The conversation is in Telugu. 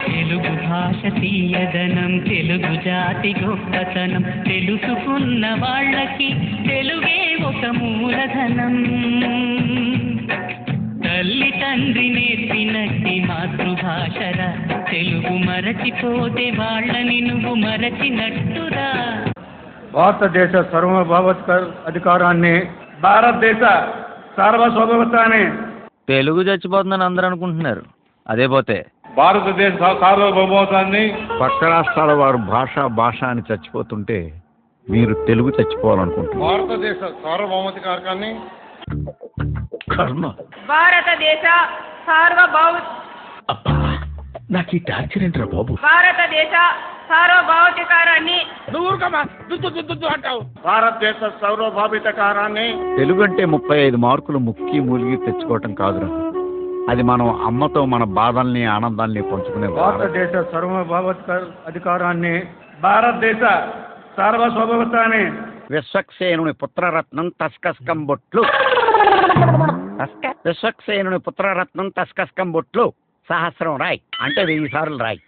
తెలుగు భాష తీయదనం, తెలుగు జాతి గొప్పతనం, తెలుసుకున్న వాళ్ళకి తెలుగే ఒక మూలధనం. తల్లి తండ్రి నేర్పినట్టి మాతృభాషరా, తెలుగు మరచిపోతే వాళ్ళని నువ్వు మరచినట్టురా. భారతదేశ అధికారాన్ని, భారతదేశ సార్వభౌమత్వాన్ని. తెలుగు చచ్చిపోతుందని అందరూ అనుకుంటున్నారు, అదే పోతే భారతదేశ సార్వభౌమత్వాన్ని. పక్క రాష్ట్రాల వారు భాష అని చచ్చిపోతుంటే మీరు తెలుగు చచ్చిపోవాలనుకుంటున్నారు. భారతదేశ సార్వభౌమాధికారాన్ని. కర్మ. భారతదేశ సార్వభౌమ. అబ్బా, నాకు ఈ టార్చర్ ఏంట్రా బాబు. భారతదేశ సార్వభౌమాధికారాన్ని. భారతదేశ సార్వభౌమాధికారాన్ని. తెలుగు అంటే 35 మార్కులు ముక్కి మూలిగి తెచ్చుకోవటం కాదురా, అది మనం అమ్మతో మన బాధల్ని ఆనందాల్ని పంచుకునే. భారతదేశ అధికారాన్ని, భారతదేశ సార్వభౌమత్వాన్ని. విశ్వక్సేనుని పుత్రరత్నం తస్కస్కం బొట్లు. విశ్వక్సేనుని పుత్రరత్నం తస్కస్కం బొట్లు. సహస్రం రాయ్ అంటే 1000 సార్లు రాయ్.